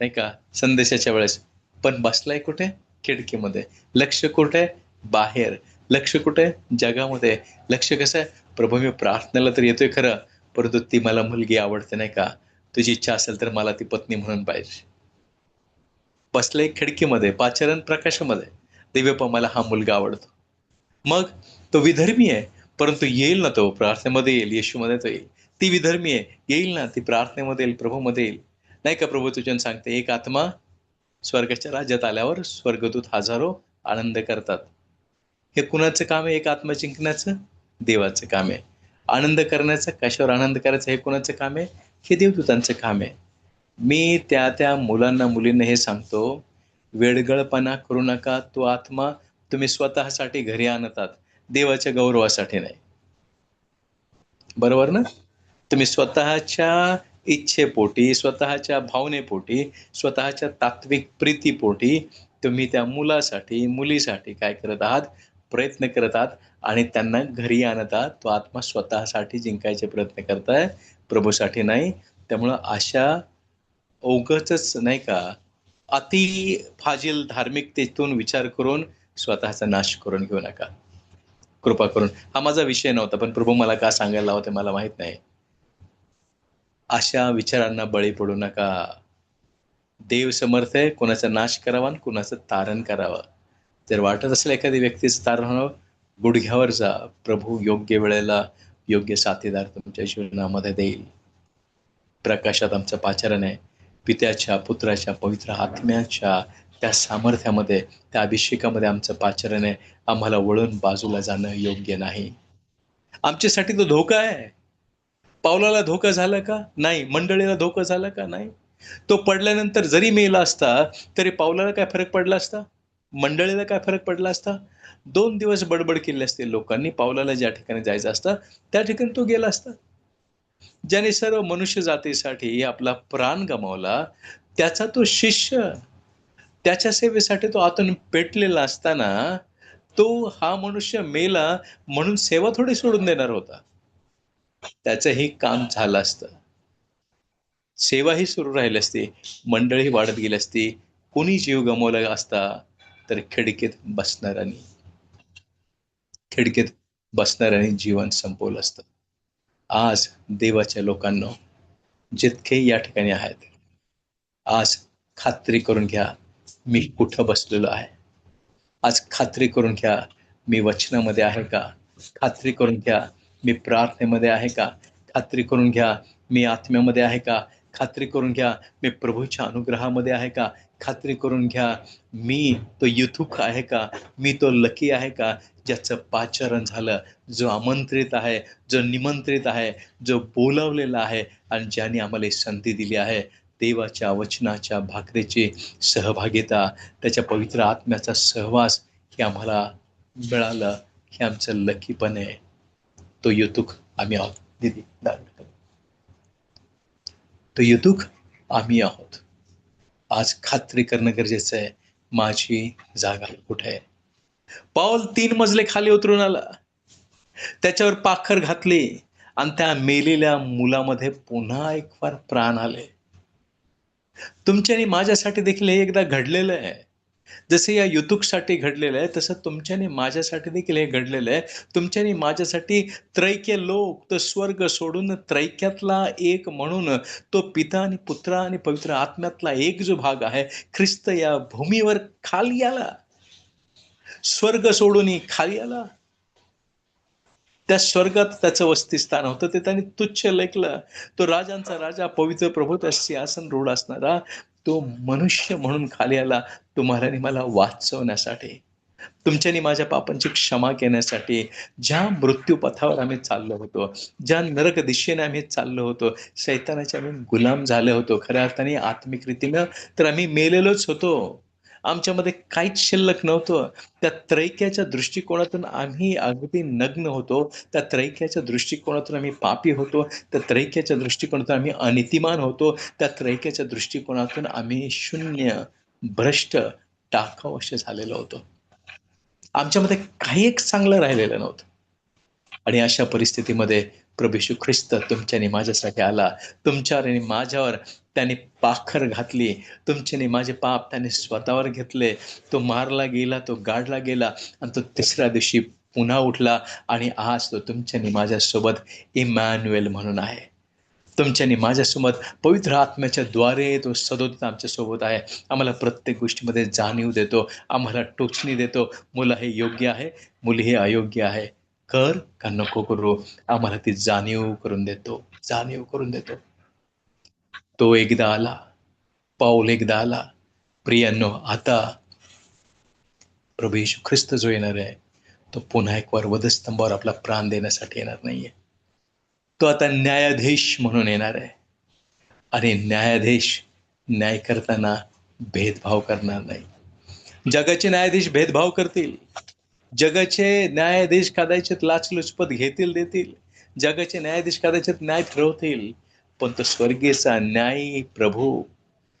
A: नाही का संदेशाच्या वेळेस. पण बसलाय कुठे? खिडकीमध्ये. लक्ष कुठे? बाहेर. लक्ष कुठे? जगामध्ये. लक्ष कसं आहे? प्रभू मी प्रार्थनेला तर येतोय खरं, परंतु ती मला मुलगी आवडते, नाही का, तुझी इच्छा असेल तर मला ती पत्नी म्हणून पाहिजे. बसलंय खिडकीमध्ये, पाचारण प्रकाशामध्ये, दिव्यपा मला हा मुलगा आवडतो. मग तो विधर्मी आहे, परंतु येईल ना, तो प्रार्थनेमध्ये येईल, येशूमध्ये तो येईल. ती विधर्मी आहे, येईल ना, ती प्रार्थनेमध्ये येईल, प्रभूमध्ये येईल. नाही का प्रभू तुझ्यानं सांगते, एक आत्मा स्वर्गाच्या राज्यात आल्यावर स्वर्गदूत हजारो आनंद करतात. हे कुणाचं काम आहे? एक आत्मा जिंकण्याचं? देवाचं काम आहे. आनंद करण्याचं, कशावर आनंद करायचा हे कुणाचं काम आहे? हे देवदूतांचं काम आहे. मी त्या मुलांना मुलींना हे सांगतो, वेडगळपणा करू नका. तो आत्मा तुम्ही स्वतःसाठी घरी आणतात, देवाच्या गौरवासाठी नाही. बरोबर ना? तुम्ही स्वतःच्या इच्छेपोटी, स्वतःच्या भावनेपोटी, स्वतःच्या तात्विक प्रीतीपोटी तुम्ही त्या मुलासाठी, मुलीसाठी काय करत आहात? प्रयत्न करत आहात आणि त्यांना घरी आणत आहात. तो आत्मा स्वतःसाठी जिंकायचे प्रयत्न करताय, प्रभूसाठी नाही. त्यामुळं अशा उगाचच नाही का, अति फाजील धार्मिकतेतून विचार करून स्वतःचा नाश करून घेऊ नका. कृपा करून. हा माझा विषय नव्हता, पण प्रभू मला का सांगायला लावते मला माहित नाही. अशा विचारांना बळी पडू नका. देव समर्थ आहे, कुणाचा नाश करावा आणि कुणाचं तारण करावं. जर वाटत असेल एखादी व्यक्तीचं तारण व्हावं, गुडघ्यावर जा. प्रभू योग्य वेळेला योग्य साथीदार तुमच्या जीवनामध्ये देईल. प्रकाशात आमचं पाचारण आहे. पित्याच्या, पुत्राच्या, पवित्र आत्म्याच्या त्या सामर्थ्यामध्ये, त्या अभिषेकामध्ये आमचं पाचारण आहे. आम्हाला वळून बाजूला जाणं योग्य नाही. आमच्यासाठी तो धोका आहे. पावलाला धोका झाला का? नाही. मंडळीला धोका झाला का? नाही. तो पडल्यानंतर जरी मेला असता, तरी पावलाला काय फरक पडला असता? मंडळीला काय फरक पडला असता? 2 दिवस बडबड केली असती लोकांनी. पावलाला ज्या ठिकाणी जायचं असतं, त्या ठिकाणी तो गेला असता. ज्याने सर्व मनुष्य जातीसाठी आपला प्राण गमावला, त्याचा तो शिष्य, त्याच्या सेवेसाठी तो आतून पेटलेला असताना, तो हा मनुष्य मेला म्हणून सेवा थोडी सोडून देणार होता. त्याचंही काम झालं असतं. सेवाही सुरू राहिली असती, मंडळी वाढत गेली असती. कोणी जीव गमावला असता तर खिडकीत बसणाऱ्याने जीवन संपवलं असतं. आज देवाच्या लोकांनो, जितके या ठिकाणी आहेत, आज खात्री करून घ्या, मी कुठं बसलेलो आहे. आज खात्री करून घ्या, मी वचनामध्ये आहे का? खात्री करून घ्या, मी प्रार्थनेमध्ये आहे का? खात्री करून घ्या, मी आत्म्यामध्ये आहे का? खात्री करून घ्या, मी प्रभूच्या अनुग्रहामध्ये आहे का? खात्री करून घ्या, मी तो युथुक आहे का? मी तो लकी आहे का? ज्याचं पाचारण झालं, जो आमंत्रित आहे, जो निमंत्रित आहे, जो बोलावलेला आहे आणि ज्याने आम्हाला ही संधी दिली आहे. देवाच्या वचनाच्या भाकरीची सहभागिता, त्याच्या पवित्र आत्म्याचा सहवास हे आम्हाला मिळालं, हे आमचं लकीपण आहे. तो युतुक आम्ही आहोत. दीदी तो युतुक आम्ही आहोत. आज खात्री करणं गरजेचं आहे, माझी जागा कुठे आहे? पाऊल 3 मजले खाली उतरून आला, त्याच्यावर पाखर घातली आणि त्या मेलेल्या मुलामध्ये पुन्हा एक फार प्राण आले. तुमच्याने माझ्यासाठी देखील हे एकदा घडलेलं आहे. जसं या युतुकसाठी घडलेलं आहे, तसं तुमच्याने माझ्यासाठी देखील हे घडलेलं आहे. तुमच्याने माझ्यासाठी त्रैक्य लोक, तो स्वर्ग सोडून त्रैक्यातला एक म्हणून तो पिता आणि पुत्र आणि पवित्र आत्म्यातला एक जो भाग आहे, ख्रिस्त या भूमीवर खाली आला. स्वर्ग सोडून खाली आला. त्या स्वर्गात त्याचं वसतिस्थान होतं, ते त्यांनी तुच्छ लेखलं. तो राजांचा राजा, पवित्र प्रभू, त्या सिंहासन रूढ असणारा तो मनुष्य म्हणून खाली आला तुम्हाला आणि मला वाचवण्यासाठी, तुमच्यानी माझ्या पापांची क्षमा घेण्यासाठी. ज्या मृत्यूपथावर आम्ही चाललो होतो, ज्या नरक दिशेने आम्ही चाललो होतो, शैतानाचे आम्ही गुलाम झालो होतो, खऱ्या अर्थाने आत्मिक रीतीनं तर आम्ही मेलेलोच होतो. आमच्यामध्ये काहीच शिल्लक नव्हतं. त्या त्रैक्याच्या दृष्टिकोनातून आम्ही अगदी नग्न होतो. त्या त्रैक्याच्या दृष्टिकोनातून आम्ही पापी होतो. त्या त्रैक्याच्या दृष्टिकोनातून आम्ही अनितिमान होतो. त्या त्रैक्याच्या दृष्टिकोनातून आम्ही शून्य, भ्रष्ट, टाकाऊ असे झालेलो होतो. आमच्यामध्ये काही एक चांगलं राहिलेलं नव्हतं. आणि अशा परिस्थितीमध्ये प्रभू येशू ख्रिस्त तुमच्याने माझ्यासाठी आला. तुमच्यावर आणि माझ्यावर त्याने पाखर घातली. तुमच्याने माझे पाप त्याने स्वतःवर घेतले. तो मारला गेला, तो गाडला गेला आणि तो तिसऱ्या दिवशी पुन्हा उठला. आणि आज तो तुमच्याने माझ्यासोबत इमॅन्युएल म्हणून आहे. तुमच्याने माझ्यासोबत पवित्र आत्म्याच्या द्वारे तो सदोदित आमच्यासोबत आहे. आम्हाला प्रत्येक गोष्टीमध्ये जाणीव देतो, आम्हाला टोचणी देतो. मुलं हे योग्य आहे, मुली हे अयोग्य आहे, कर का नको करू, आम्हाला ती जाणीव करून देतो, जाणीव करून देतो. तो एकदा आला, पाऊल एकदा आला. प्रियांनो, आता प्रभू येशू ख्रिस्त जो येणार आहे, तो पुन्हा एक वार वधस्तंभावर आपला प्राण देण्यासाठी येणार नाहीये. तो आता न्यायाधीश म्हणून येणार आहे. आणि न्याय करताना भेदभाव करणार नाही. जगाचे न्यायाधीश भेदभाव करतील. जगाचे न्यायाधीश कदाचित लाचलुचपत घेतील, देतील. जगाचे न्यायाधीश कदाचित न्याय ठरवतील. पण तो स्वर्गीयचा न्यायी प्रभू,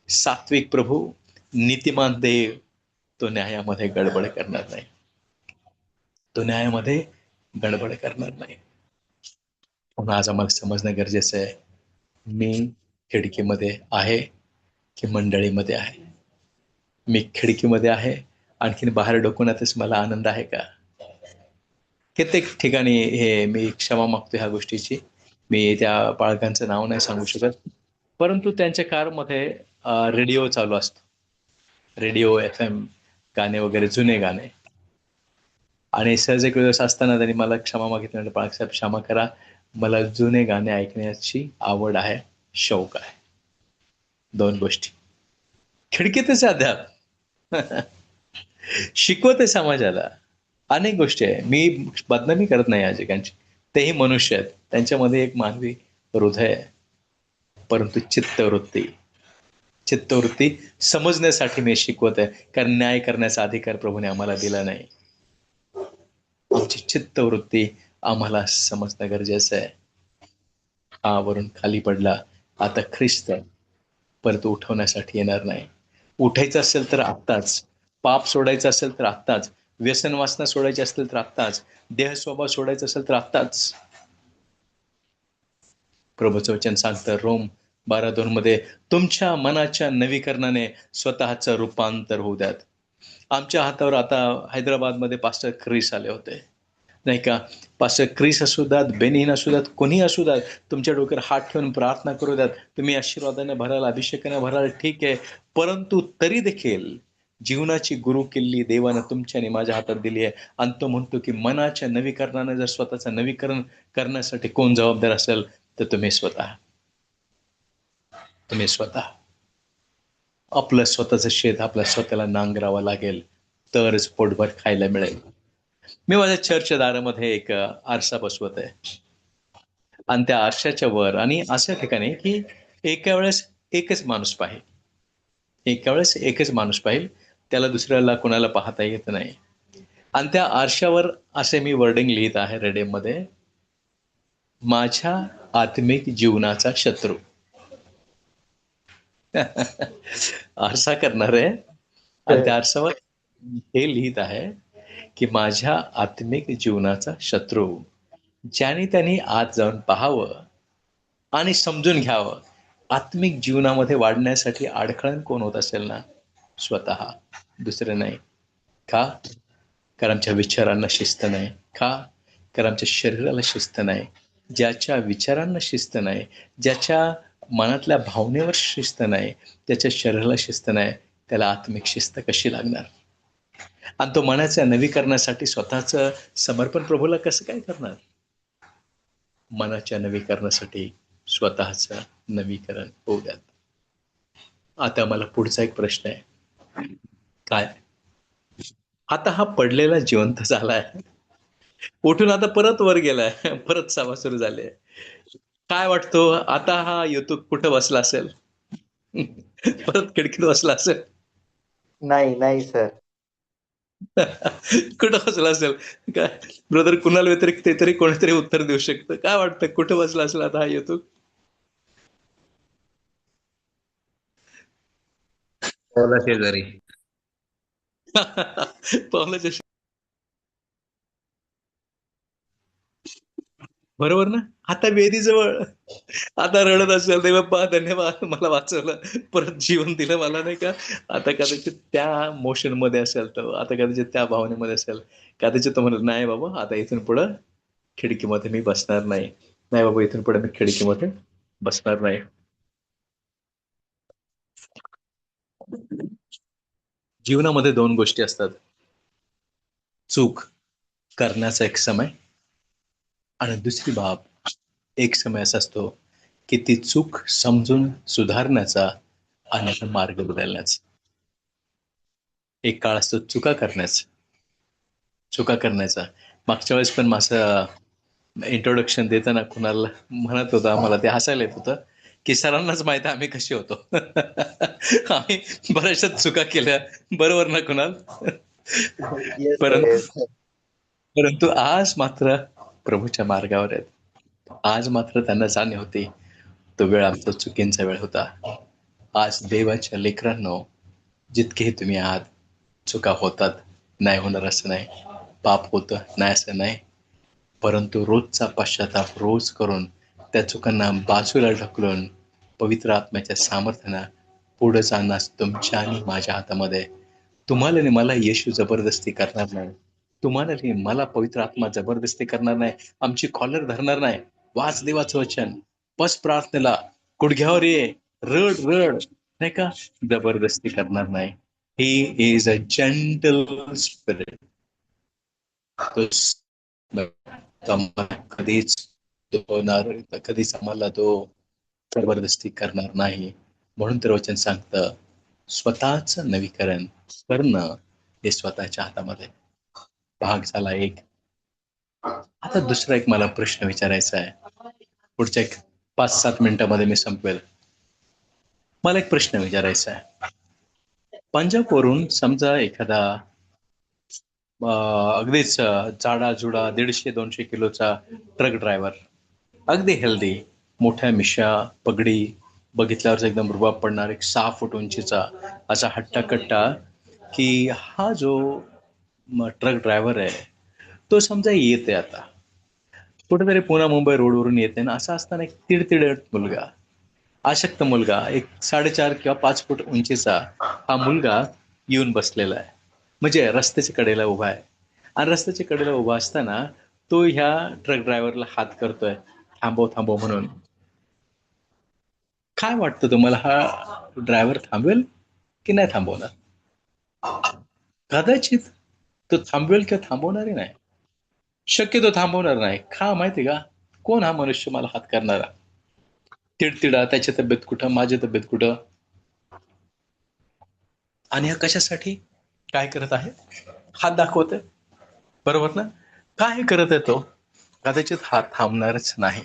A: सात्विक प्रभू, नीतिमान देव, तो न्यायामध्ये गडबड करणार नाही. तो न्यायामध्ये गडबड करणार नाही. म्हणून आज आम्हाला समजणं गरजेचं आहे, मी खिडकीमध्ये आहे की मंडळीमध्ये आहे? मी खिडकीमध्ये आहे, आणखीन बाहेर डोकवण्यातच मला आनंद आहे का? कित्येक ठिकाणी हे मी क्षमा मागतो ह्या गोष्टीची. मी त्या बाळकांचं नाव नाही सांगू शकत, परंतु त्यांच्या कारमध्ये रेडिओ चालू असतो. रेडिओ, FM गाणे वगैरे, जुने गाणे. आणि सहज एक वेळेस असताना त्यांनी मला क्षमा मागितली, म्हणजे बाळासाहेब क्षमा करा, मला जुने गाणे ऐकण्याची आवड आहे, शौक आहे. 2 गोष्टी. खिडकीतच अध्याप शिकवते समाजाला. अनेक गोष्टी आहे. मी बदनामी करत नाही याजकांची. तेही मनुष्य आहेत. त्यांच्यामध्ये एक मानवी हृदय आहे. परंतु चित्तवृत्ती समजण्यासाठी मी शिकवत आहे. कारण न्याय करण्याचा अधिकार प्रभूने आम्हाला दिला नाही. आमची चित्तवृत्ती आम्हाला समजणं गरजेचं आहे. हा वरून खाली पडला, आता ख्रिस्त परत उठवण्यासाठी येणार नाही. उठायचं असेल तर आत्ताच, पाप सोडायचं असेल तर आत्ताच, व्यसन वासना सोडायची असेल तर आत्ताच, देह स्वभाव सोडायचा असेल तर आत्ताच. प्रभूचं वचन सांगतं रोम 12:2 मध्ये, तुमच्या मनाच्या नवीकरणाने स्वतःचं रूपांतर होऊ द्यात. आमच्या हातावर आता हैदराबादमध्ये पास्टर ख्रिस आले होते, नाही का? पास्टर ख्रिस असू द्यात, बेनिन असू द्यात, कोणी असू द्यात, तुमच्या डोक्यावर हात ठेवून प्रार्थना करू द्यात. तुम्ही आशीर्वादाने भराल, अभिषेकाने भराल, ठीक आहे. परंतु तरी देखील जीवनाची गुरु किल्ली देवानं तुमच्या आणि माझ्या हातात दिली आहे. आणि तो म्हणतो की मनाच्या नवीकरणाने जर स्वतःचं नवीकरण करण्यासाठी कोण जबाबदार असेल तर तुम्ही स्वतः. आपलं स्वतःचं शेत आपल्या स्वतःला नांगरावं लागेल, तरच पोटभर खायला मिळेल. मी माझ्या चर्चच्या दारामध्ये एक आरसा बसवत आहे, आणि त्या आरशाच्या वर आणि अशा ठिकाणी की एका वेळेस एकच माणूस पाहिल, त्याला दुसऱ्याला कोणाला पाहता येत नाही. आणि त्या आरशावर असे मी वर्डिंग लिहित आहे रेडियममध्ये, माझ्या आत्मिक जीवनाचा शत्रू. आरसा करणार आहे आणि त्या आरसावर हे लिहित आहे की माझ्या आत्मिक जीवनाचा शत्रू, ज्याने त्यांनी आत जाऊन पाहावं आणि समजून घ्यावं, आत्मिक जीवनामध्ये वाढण्यासाठी अडखळण कोण होत असेल ना, स्वतः, दुसरं नाही. का? कारण आमच्या विचारांना शिस्त नाही. का? कारण आमच्या शरीराला शिस्त नाही. ज्याच्या विचारांना शिस्त नाही, ज्याच्या मनातल्या भावनेवर शिस्त नाही, त्याच्या शरीराला शिस्त नाही, त्याला आत्मिक शिस्त कशी लागणार? आणि तो मनाच्या नवीकरणासाठी स्वतःचं समर्पण प्रभूला कसं काय करणार? मनाच्या नवीकरणासाठी स्वतःचं नवीकरण होऊ द्यात. आता मला पुढचा एक प्रश्न आहे. काय? आता हा पडलेला जिवंत झालाय, उठून आता परत वर गेलाय, परत सभा सुरू झाली आहे. काय वाटतो आता हा युतुक कुठं बसला असेल? परत खिडकीत बसला असेल.
B: नाही नाही सर.
A: कुठं बसला असेल? काय ब्रदर, कुणाला व्यतिरिक्त ते तरी कोणीतरी उत्तर देऊ शकतं. काय वाटतं कुठं बसला असेल आता हा युतुक?
C: पौला शेजारी.
A: पावलाच्या बरोबर ना. आता वेदीजवळ आता रडत असेल, देव बाप्पा धन्यवाद मला वाचवलं, परत जीवन दिलं मला, नाही का. आता कदाचित त्या मोशन मध्ये असेल तो, आता कदाचित त्या भावनेमध्ये असेल, कदाचित तो म्हणत नाही बाबा आता इथून पुढं खिडकीमध्ये मी बसणार नाही, नाही बाबा इथून पुढे मी खिडकीमध्ये बसणार नाही. जीवनामध्ये दोन गोष्टी असतात. चूक करण्याचा एक समय आणि दुसरी बाब एक समय असा असतो की ती चूक समजून सुधारण्याचा आणि मार्ग बदलण्याचा. एक काळ असतो चुका करण्याचा. मागच्या वेळेस पण माझं इंट्रोडक्शन देताना कुणाला म्हणत होता, मला ते हसायला येत होतं की सरांनाच माहिती आम्ही कसे होतो. आम्ही बऱ्याचशा चुका केल्या, बरोबर ना कुणाल?
B: येस सर,
A: परंतु
B: येस सर.
A: परंतु आज मात्र प्रभूच्या मार्गावर आहेत. आज मात्र त्यांना जाणीव होती तो वेळ आमचा चुकींचा वेळ होता. आज देवाच्या लेकरांनो, जितकेही तुम्ही आहात, चुका होतात, नाही होणार असं नाही, पाप होतं नाही असं नाही, परंतु रोजचा पश्चाताप रोज करून त्या चुकांना बाजूला ढकलून पवित्र आत्म्याच्या सामर्थ्यानं पुढे जाणं तुमच्या आणि माझ्या हातामध्ये. तुम्हाला आणि मला येशू जबरदस्ती करणार नाही, तुम्हाला आणि मला पवित्र आत्मा जबरदस्ती करणार नाही, आमची कॉलर धरणार नाही. वाच देवाचं वचन, बस प्रार्थनेला, गुडघ्यावर ये, रड रड, नाही का, जबरदस्ती करणार नाही. He is a gentle spirit. कधीच कधीच आम्हाला तो जबरदस्ती करणार नाही. म्हणून तर वचन सांगतं, स्वतःच नवीकरण करणं हे स्वतःच्या हातामध्ये. भाग झाला एक. आता दुसरा एक मला प्रश्न विचारायचा आहे, पुढच्या एक 5-7 मिनिटांमध्ये मी संपवेल. मला एक प्रश्न विचारायचा आहे. पंजाबवरून समजा एखादा अगदीच जाडा-जुडा 150-200 किलोचा ट्रक ड्रायव्हर, अगदी हेल्दी, मोठ्या मिशा, पगडी, बघितल्यावरच एकदम रुबाब पडणार, एक 6 फूट उंचीचा असा हट्टा-कट्टा, की हा जो ट्रक ड्रायव्हर आहे तो समजा येते आता कुठेतरी पुणे मुंबई रोडवरून येते ना, असं असताना एक तिडतिडत मुलगा, अशक्त मुलगा, एक 4.5 किंवा 5 फूट उंचीचा हा मुलगा येऊन बसलेला आहे, म्हणजे रस्त्याच्या कडेला उभा आहे. आणि रस्त्याच्या कडेला उभा असताना तो ह्या ट्रक ड्रायव्हरला हात करतोय, थांबव थांबव म्हणून. काय वाटतं तुम्हाला, हा ड्रायव्हर थांबवेल की नाही थांबवणार? कदाचित तो थांबवेल किंवा थांबवणारही नाही, शक्यतो थांबवणार नाही. का माहिती का? कोण हा मनुष्य मला हात करणारा? तिडतिडा, त्याची तब्येत कुठं, माझी तब्येत कुठं? आणि हा कशासाठी काय करत आहे? हात दाखवत आहे, बरोबर ना? काय करत आहे तो? कदाचित हा थांबणारच नाही.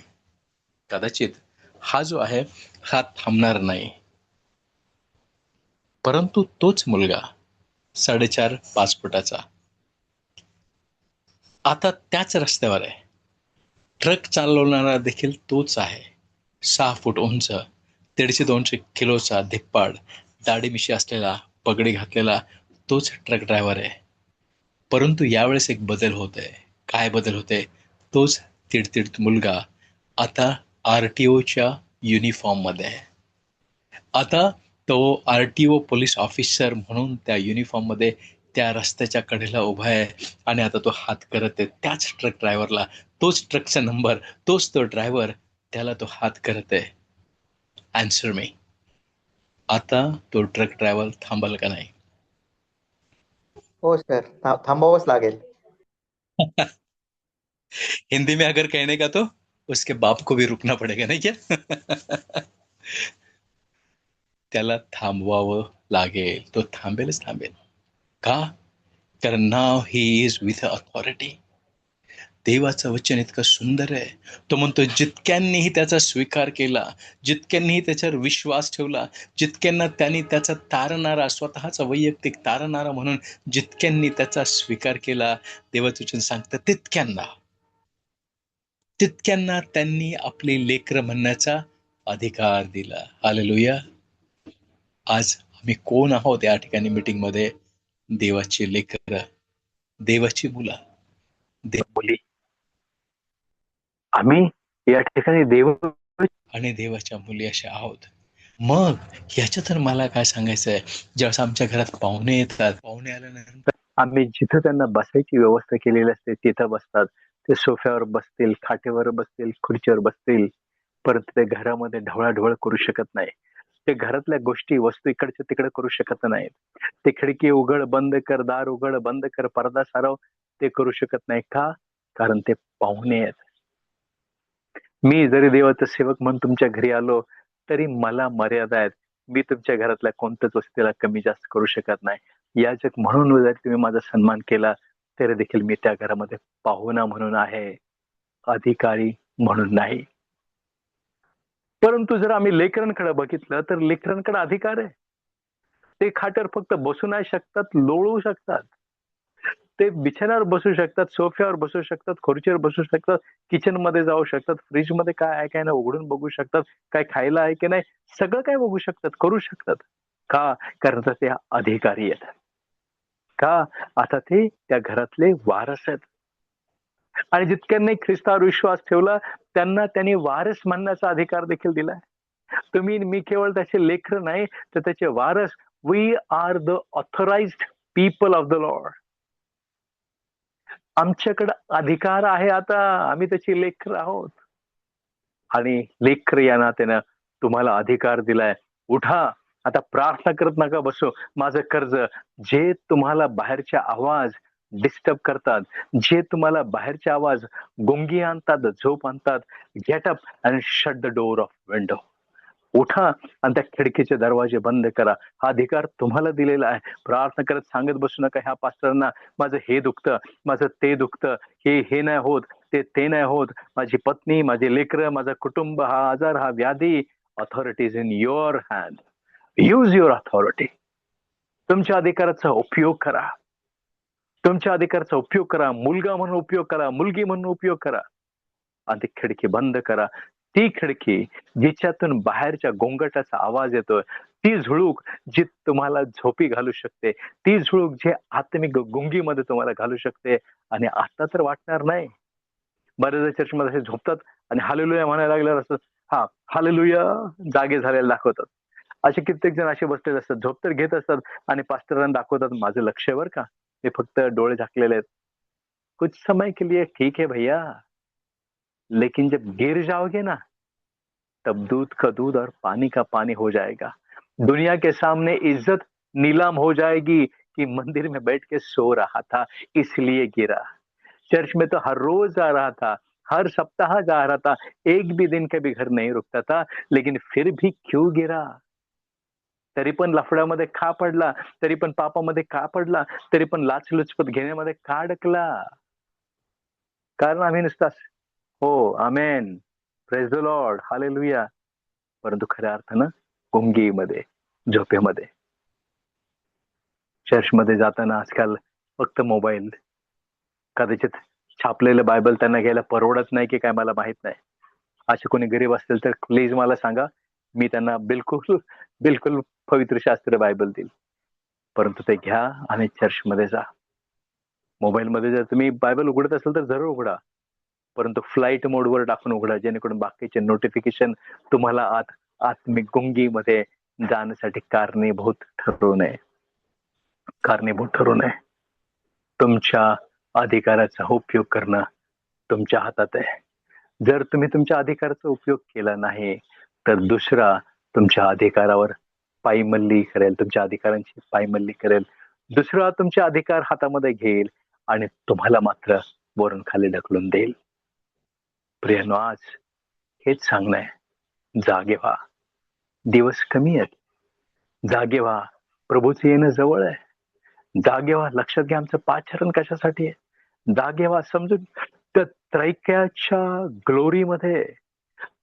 A: कदाचित हा जो आहे हा थांबणार नाही. परंतु तोच मुलगा 4.5-5 फुटाचा आता त्याच रस्त्यावर आहे. ट्रक चालवणारा देखील तोच आहे. 6 फूट उंच, 150-200 किलोचा धिप्पाड, दाढी मिशी असलेला, पगडी घातलेला तोच ट्रक ड्रायव्हर आहे. परंतु यावेळेस एक बदल होत आहे. काय बदल होते? तोच तिडतिड मुलगा आता आरटीओच्या युनिफॉर्म मध्ये आहे. आता तो आरटीओ पोलीस ऑफिसर म्हणून त्या युनिफॉर्म मध्ये त्या रस्त्याच्या कडेला उभा आहे. आणि आता तो हात करत आहे त्याच ट्रक ड्रायव्हरला, तोच ट्रकचा नंबर, तोच तो ड्रायव्हर, त्याला तो हात करत आहे. आन्सर मी, आता तो ट्रक ड्रायव्हर थांबल का नाही?
B: हो सर, थांबावंच लागेल.
A: हिंदी में अगर कहने का तो उसके बाप को भी रुकना पडेगा नाही क्या? त्याला थांबवावं लागेल. तो थांबेलच थांबेल. का? कारण नाव ही इज विथ अथॉरिटी. देवाचं वचन इतकं सुंदर आहे. तो म्हणतो जितक्यांनीही त्याचा स्वीकार केला, जितक्यांनीही त्याच्यावर विश्वास ठेवला, जितक्यांना त्यांनी त्याचा तारणारा, स्वतःचा वैयक्तिक तारणारा म्हणून जितक्यांनी त्याचा स्वीकार केला, देवाचं वचन सांगतं तितक्यांना त्यांनी आपली लेकरं म्हणण्याचा अधिकार दिला. हालेलुया. आज आम्ही कोण आहोत या ठिकाणी मीटिंगमध्ये? देवाची लेकरं, देवाची मुलं, मुली. आम्ही या ठिकाणी देव आणि देवाच्या मुली अशा आहोत. मग ह्याच्यातून मला काय सांगायचंय, ज्यावेळेस आमच्या घरात पाहुणे येतात, पाहुणे आल्यानंतर आम्ही जिथं त्यांना बसायची व्यवस्था केलेली असते तिथं बसतात. ते सोफ्यावर बसतील, खाटेवर बसतील, खुर्चीवर बसतील, परंतु ते घरामध्ये ढवळाढवळ करू शकत नाही. ते घरातल्या गोष्टी, वस्तू इकडच्या तिकडे करू शकत नाहीत. ते खिडकी उघड बंद कर, दार उघड बंद कर, पडदा सारव, ते करू शकत नाही. का? कारण ते पाहुणे आहेत. मी जरी देवाचा सेवक म्हणून तुमच्या घरी आलो तरी मला मर्यादा आहेत. मी तुमच्या घरातल्या कोणत्याच वस्तीला कमी जास्त करू शकत नाही. याचक म्हणून जर तुम्ही माझा सन्मान केला तरी देखील मी त्या घरामध्ये पाहुणा म्हणून आहे, अधिकारी म्हणून नाही. परंतु जर आम्ही लेकरांकडे बघितलं तर लेकरांकडे अधिकार आहे. ते खाट्यावर फक्त बसू नाही शकतात, लोळू शकतात. ते बिछाण्यावर बसू शकतात, सोफ्यावर बसू शकतात, खुर्चीवर बसू शकतात, किचन मध्ये जाऊ शकतात, फ्रीज मध्ये काय आहे काय नाही उघडून बघू शकतात, काय खायला आहे की नाही सगळं काय बघू शकतात, करू शकतात. का? कारण ते अधिकारी आहेत. का? आता ते त्या घरातले वारस आहेत. आणि जितक्यांनी ख्रिस्तावर विश्वास ठेवला त्यांना त्यांनी वारस म्हणण्याचा अधिकार देखील दिलाय. तुम्ही मी केवळ त्याचे लेकर नाही तर त्याचे वारस. We are the authorised people of the lord. आमच्याकडे अधिकार आहे. आता आम्ही त्याची लेकर आहोत आणि लेकर या नात्यानं तुम्हाला अधिकार दिलाय. उठा, आता प्रार्थना करत नका बसू. माझं कर्ज जे तुम्हाला बाहेरचे आवाज डिस्टर्ब करतात, जे तुम्हाला बाहेरचे आवाज गुंगी आणतात, झोप आणतात, get up and shut the door of window. उठा आणि त्या खिडकीचे दरवाजे बंद करा. हा अधिकार तुम्हाला दिलेला आहे. प्रार्थना करत सांगत बसू नका ह्या पास्टरना माझं हे दुखतं, माझं ते दुखतं, हे नाही होत, ते नाही होत, माझी पत्नी, माझे लेकरं, माझं कुटुंब, हा आजार, हा व्याधी. Authority is in your hand. Use your authority. तुमच्या अधिकाराचा उपयोग करा. तुमच्या अधिकाराचा उपयोग करा. मुलगा म्हणून उपयोग करा, मुलगी म्हणून उपयोग करा. आणि ती खिडकी बंद करा. ती खिडकी जिच्यातून बाहेरच्या गोंगाटाचा आवाज येतोय, ती झुळूक जी तुम्हाला झोपी घालू शकते, ती झुळूक जे आत्मिक गुंगीमध्ये तुम्हाला घालू शकते. आणि आता तर वाटणार नाही. बऱ्याच चर्चमध्ये असे झोपतात आणि हालेलुया म्हणायला लागल्यावर असं हा हालेलुया जागे झालेले दाखवतात. असे कित्येक जण असे बसलेले असतात, झोप तर घेत असतात आणि पास्टरांना दाखवतात माझं लक्ष बर का, मी फक्त डोळे झाकलेले आहेत. कुछ समय के लिए ठीक है भैया, लेकिन जब गिर जाओगे ना तब दूध का दूध और पानी का पानी हो जाएगा. दुनिया के सामने इज्जत नीलाम हो जाएगी कि मंदिर में बैठ के सो रहा था इसलिए गिरा. चर्च में तो हर रोज जा रहा था, हर सप्ताह जा रहा था, एक भी दिन कभी घर नहीं रुकता था, लेकिन फिर भी क्यों गिरा? तरी पण लफड्यामध्ये का पडला, तरी पण पापामध्ये का पडला, तरी पण लाचलुचपत घेण्यामध्ये का अडकला? कारण आम्ही नुसताच हो आमेन, प्रेज द लॉर्ड, हालेलुया, परंतु खऱ्या अर्थानं गुंगीमध्ये, झोपेमध्ये. चर्चमध्ये जाताना आजकाल फक्त मोबाईल, कदाचित छापलेलं बायबल त्यांना घ्यायला परवडत नाही की काय मला माहित नाही. असे कोणी गरीब असतील तर प्लीज मला सांगा, मी त्यांना बिलकुल बिलकुल पवित्र शास्त्र बायबल देईल. परंतु ते घ्या आणि चर्चमध्ये जा. मोबाईलमध्ये जर तुम्ही बायबल उघडत असाल तर जरूर उघडा, परंतु फ्लाईट मोडवर टाकून उघडा, जेणेकरून बाकीचे नोटिफिकेशन तुम्हाला आत्मिक गुंगीमध्ये जाण्यासाठी कारणीभूत ठरू नये. तुमच्या अधिकाराचा उपयोग करणं तुमच्या हातात आहे. जर तुम्ही तुमच्या अधिकाराचा उपयोग केला नाही तर दुसरा तुमच्या अधिकारावर पायमल्ली करेल, तुमच्या अधिकारांची पायमल्ली करेल. दुसरा तुमचे अधिकार हातामध्ये घेईल आणि तुम्हाला मात्र वरून खाली ढकलून देईल. प्रियानो, आज हेच सांगणं आहे, जागे व्हा, दिवस कमी आहेत, जागे व्हा, प्रभूचं येणं जवळ आहे, जागे व्हा, लक्षात घ्या आमचं पाचारण कशासाठी आहे, जागे व्हा, समजून त्या त्रैक्याच्या ग्लोरीमध्ये,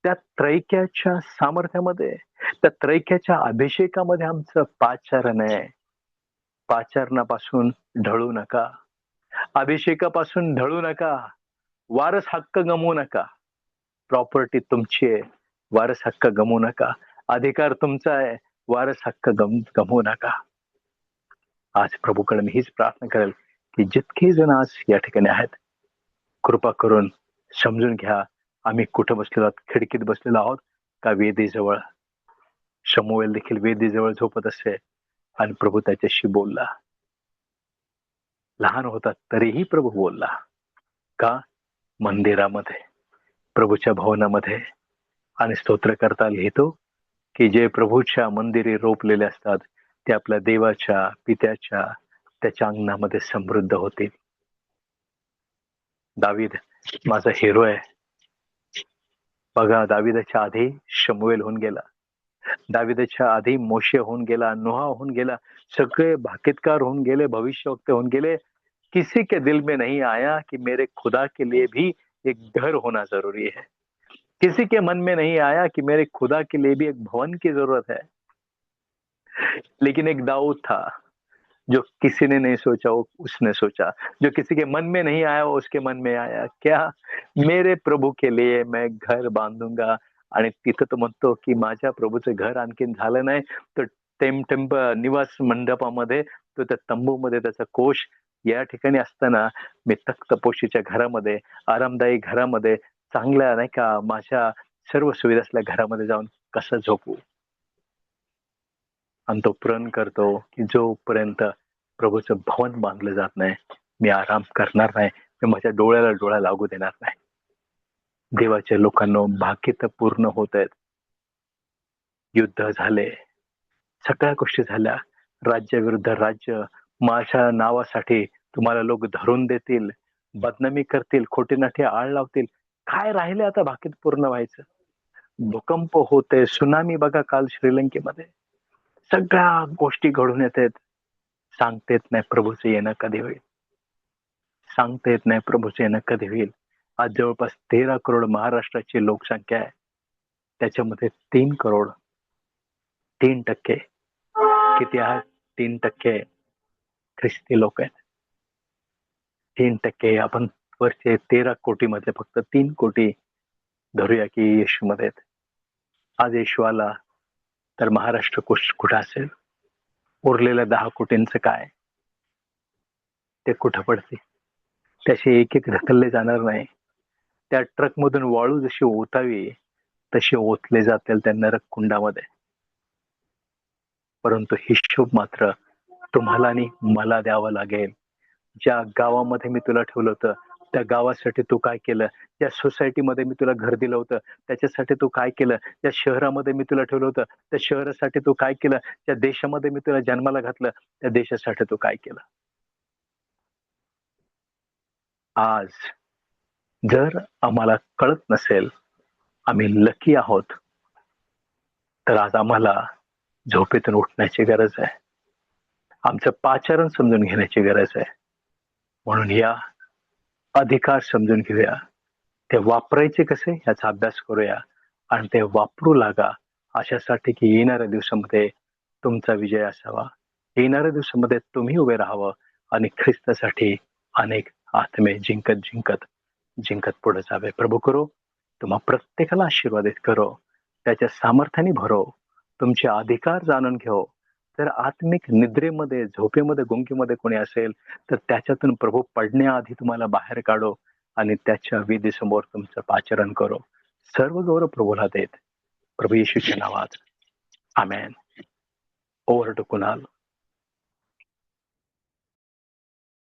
A: त्या त्रैक्याच्या सामर्थ्यामध्ये, त्या त्रैक्याच्या अभिषेकामध्ये आमचं पाचारण आहे. पाचारणापासून ढळू नका, अभिषेकापासून ढळू नका, वारस हक्क गमवू नका. प्रॉपर्टी तुमची आहे, वारस हक्क गमवू नका. अधिकार तुमचा आहे, वारस हक्क गमवू नका. आज प्रभूकडे मी हीच प्रार्थना करेल की जितके जण आज या ठिकाणी आहेत, कृपा करून समजून घ्या, आम्ही कुठं बसलेलो आहोत, खिडकीत बसलेलो आहोत का वेदीजवळ. शमूएल देखील वेदीजवळ झोपत असे आणि प्रभू त्याच्याशी बोलला. लहान होता तरीही प्रभू बोलला. का? मंदिरामध्ये, प्रभूच्या भवनामध्ये. आणि स्तोत्रकर्ता लिहितो की जे प्रभूच्या मंदिरी रोपलेले असतात ते आपल्या देवाच्या पित्याच्या त्याच्या अंगणामध्ये समृद्ध होतील. दावीद माझा हिरो आहे. बघा, दाविदाच्या आधी शमूएल होऊन गेला, दाविदाच्या आधी मोशे होऊन गेला, नोहा होऊन गेला, सगळे भाकितकार होऊन गेले, भविष्यवक्ते होऊन गेले. किसी के दिल में नहीं आया कि मेरे खुदा के लिए भी एक घर होना जरूरी है. किसी के मन में नहीं आया कि मेरे खुदा के लिए भी एक भवन की जरूरत है. लेकिन एक दाऊद था जो किसी ने नहीं सोचा वो उसने सोचा, जो किसी के मन में नहीं आया वो उसके मन में आया. क्या? मेरे प्रभू के लिए मैं घर बांधूंगा. आणि तिथं तो म्हणतो की माझ्या प्रभूचं घर आणखीन झालं नाही तर टेम्प निवास मंडपामध्ये, तो त्या तंबूमध्ये त्याचा कोश या ठिकाणी असताना मी तख्तपोशीच्या घरामध्ये, आरामदायी घरामध्ये, चांगल्या नाही का माझ्या सर्व सुविधा असलेल्या घरामध्ये जाऊन कसं झोपू. आणि तो प्रण करतो की जोपर्यंत प्रभूचं भवन बांधलं जात नाही मी आराम करणार नाही, मी माझ्या डोळ्याला डोळा लागू देणार नाही. देवाच्या लोकांना भाग्य तर पूर्ण होत आहेत. युद्ध झाले, सगळ्या गोष्टी झाल्या, राज्याविरुद्ध राज्य, माझ्या नावासाठी तुम्हाला लोक धरून देतील, बदनामी करतील, खोटी नाठी आळ लावतील. काय राहिले आता भाकीत पूर्ण व्हायचं? भूकंप होते, सुनामी बघा काल श्रीलंकेमध्ये, सगळ्या गोष्टी घडून येतात. सांगता येत नाही प्रभूचं येणं कधी होईल, सांगता येत नाही प्रभूचं येणं कधी होईल. आज जवळपास 13 करोड महाराष्ट्राची लोकसंख्या आहे, त्याच्यामध्ये 3 करोड 3% किती आहेत? 3% ख्रिस्ती लोक आहेत. 3% आपण वरचे 13 कोटी मध्ये फक्त 3 कोटी धरूया की येशू मध्ये आहेत. आज येशू आला तर महाराष्ट्र कुठं असेल? उरलेल्या 10 कोटींचं काय? ते कुठं पडते? त्याचे एक एक ढकलले जाणार नाही. त्या ट्रक मधून वाळू जशी ओतावी तशी ओतले जातील त्या नरक कुंडामध्ये. परंतु हिशोब मात्र तुम्हाला आणि मला द्यावा लागेल. ज्या गावामध्ये मी तुला ठेवलं होतं त्या गावासाठी तू काय केलं? त्या सोसायटीमध्ये मी तुला घर दिलं होतं त्याच्यासाठी तू काय केलं? त्या शहरामध्ये मी तुला ठेवलं होतं त्या शहरासाठी तू काय केलं? त्या देशामध्ये मी तुला जन्माला घातलं त्या देशासाठी तू काय केलं? आज जर आम्हाला कळत नसेल, आम्ही लकी आहोत, तर आज आम्हाला झोपेतून उठण्याची गरज आहे. आमचं पाचारण समजून घेण्याची गरज आहे. म्हणून या अधिकार समजून घेऊया, ते वापरायचे कसे याचा अभ्यास करूया आणि ते वापरू लागा अशासाठी की येणाऱ्या दिवसामध्ये तुमचा विजय असावा, येणाऱ्या दिवसामध्ये तुम्ही उभे राहावं आणि ख्रिस्तासाठी अनेक आत्मे जिंकत जिंकत जिंकत पुढे जावे. प्रभू करो तुम्हा प्रत्येकाला आशीर्वादित करो, त्याच्या सामर्थ्याने भरो, तुमचे अधिकार जाणून घेऊ. जर आत्मिक निद्रेमध्ये, झोपेमध्ये, गुंगीमध्ये कोणी असेल तर त्याच्यातून प्रभू पडण्याआधी तुम्हाला बाहेर काढो आणि त्याच्या विधीसमोर तुमचं पाचारण करो. सर्व गौरव प्रभूला देत प्रभू येशूच्या नावात, आमेन. Over to Kunal.